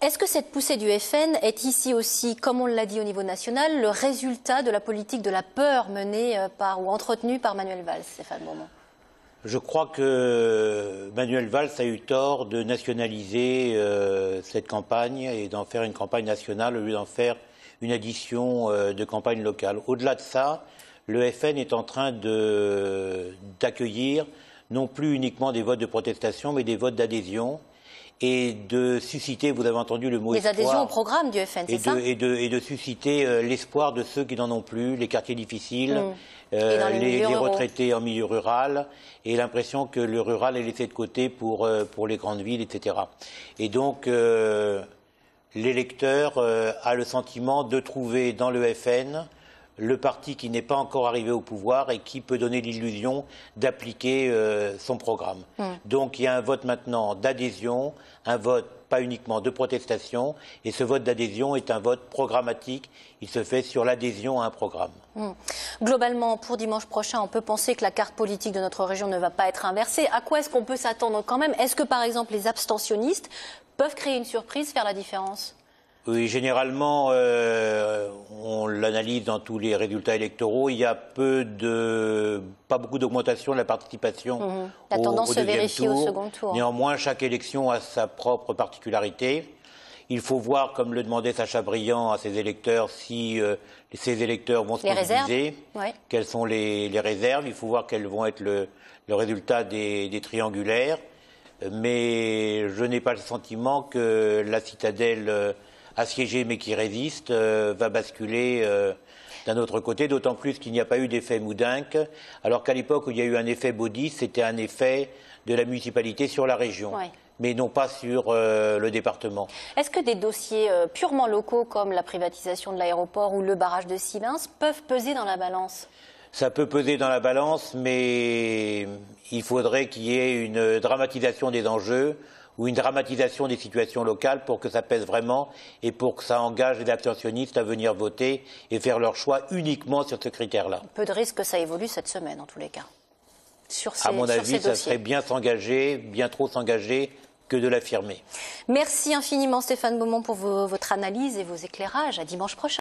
Est-ce que cette poussée du FN est ici aussi, comme on l'a dit au niveau national, le résultat de la politique de la peur menée ou entretenue par Manuel Valls, Stéphane Beaumont? Je crois que Manuel Valls a eu tort de nationaliser cette campagne et d'en faire une campagne nationale au lieu d'en faire une addition de campagne locale. Au-delà de ça, le FN est en train d'accueillir non plus uniquement des votes de protestation, mais des votes d'adhésion et de susciter, vous avez entendu le mot espoir. Des adhésions au programme du FN, c'est ça? Et de susciter l'espoir de ceux qui n'en ont plus, les quartiers difficiles, les retraités en milieu rural, et l'impression que le rural est laissé de côté pour les grandes villes, etc. Et donc, l'électeur a le sentiment de trouver dans le FN le parti qui n'est pas encore arrivé au pouvoir et qui peut donner l'illusion d'appliquer son programme. Donc il y a un vote maintenant d'adhésion, un vote pas uniquement de protestation, et ce vote d'adhésion est un vote programmatique, il se fait sur l'adhésion à un programme. Globalement, pour dimanche prochain, on peut penser que la carte politique de notre région ne va pas être inversée. À quoi est-ce qu'on peut s'attendre quand même? Est-ce que par exemple les abstentionnistes peuvent créer une surprise, faire la différence? Oui, généralement, on l'analyse dans tous les résultats électoraux. Il y a pas beaucoup d'augmentation de la participation La tendance au se deuxième vérifie tour. au second tour. Néanmoins, chaque élection a sa propre particularité. Il faut voir, comme le demandait Sacha Briand à ses électeurs, si ces électeurs vont se mobiliser, quelles sont les réserves. Il faut voir quels vont être le résultat des triangulaires. Mais je n'ai pas le sentiment que la citadelle assiégée mais qui résiste va basculer d'un autre côté, d'autant plus qu'il n'y a pas eu d'effet Moudinque, alors qu'à l'époque où il y a eu un effet Baudis, c'était un effet de la municipalité sur la région, mais non pas sur le département. Est-ce que des dossiers purement locaux comme la privatisation de l'aéroport ou le barrage de Sivins peuvent peser dans la balance? Ça peut peser dans la balance, mais il faudrait qu'il y ait une dramatisation des enjeux ou une dramatisation des situations locales pour que ça pèse vraiment et pour que ça engage les abstentionnistes à venir voter et faire leur choix uniquement sur ce critère-là. Peu de risque que ça évolue cette semaine, en tous les cas. À mon avis, ça serait bien s'engager, bien trop s'engager, que de l'affirmer. Merci infiniment Stéphane Beaumont pour votre analyse et vos éclairages. À dimanche prochain.